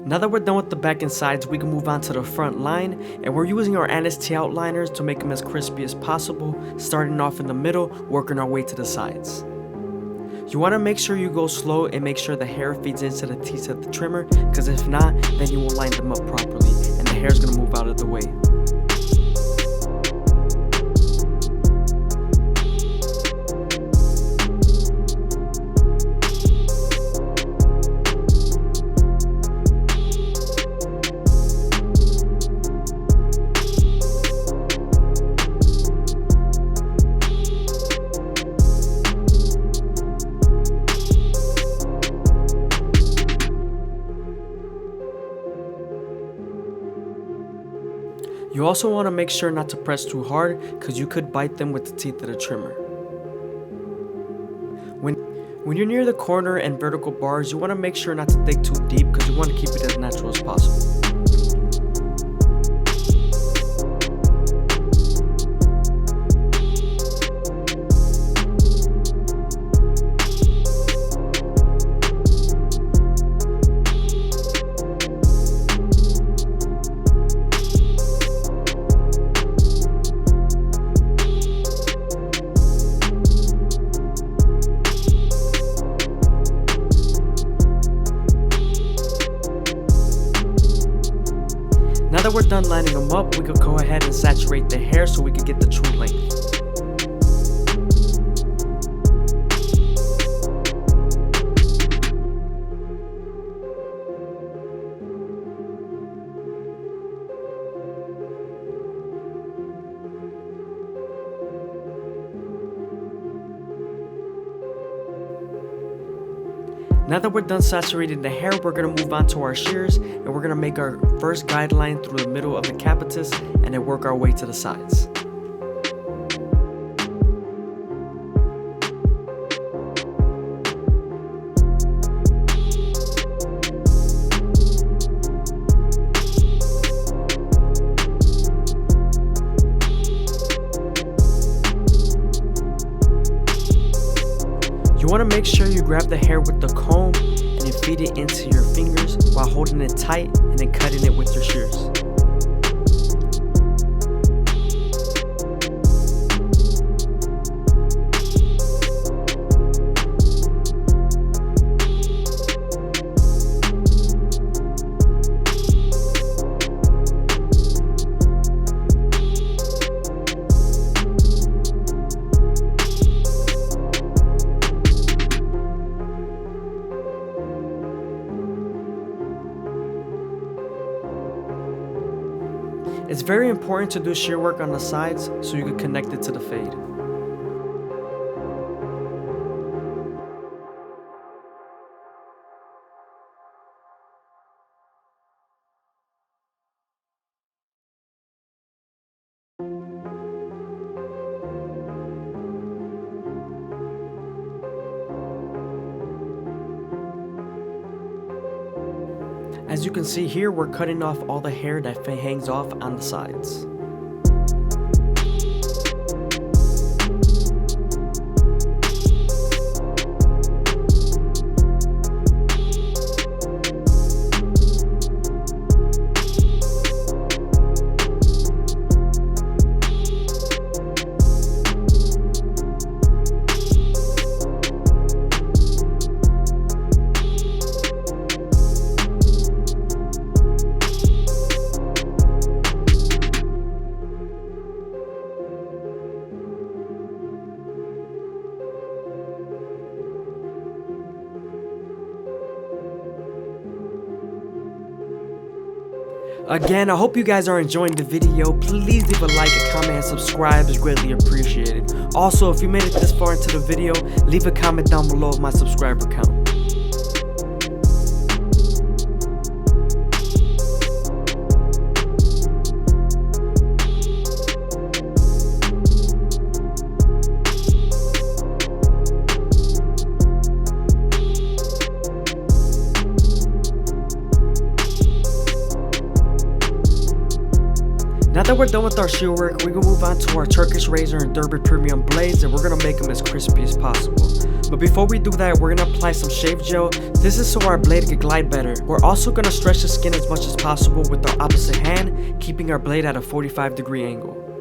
Now that we're done with the back and sides, we can move on to the front line, and we're using our NST outliners to make them as crispy as possible, starting off in the middle, working our way to the sides. You want to make sure you go slow and make sure the hair feeds into the teeth of the trimmer, because if not, then you won't line them up properly, and the hair is going to move out of the way. You also want to make sure not to press too hard, because you could bite them with the teeth of the trimmer. When you're near the corner and vertical bars, you want to make sure not to dig too deep, because you want to keep it as natural as possible. Now that we're done lining them up, we could go ahead and saturate the hair so we can get the true length. Now that we're done saturating the hair, we're going to move on to our shears, and we're going to make our first guideline through the middle of the capitus and then work our way to the sides. You want to make sure you grab the hair with the comb and then feed it into your fingers while holding it tight and then cutting it with your shears. It's very important to do shear work on the sides so you can connect it to the fade. As you can see here, we're cutting off all the hair that hangs off on the sides. Again, I hope you guys are enjoying the video. Please leave a like, a comment, and subscribe is greatly appreciated. Also, if you made it this far into the video, leave a comment down below of my subscriber count. Now that we're done with our shear work, we can move on to our Turkish razor and Derby premium blades, and we're gonna make them as crispy as possible. But before we do that, we're gonna apply some shave gel. This is so our blade can glide better. We're also gonna stretch the skin as much as possible with our opposite hand, keeping our blade at a 45-degree angle.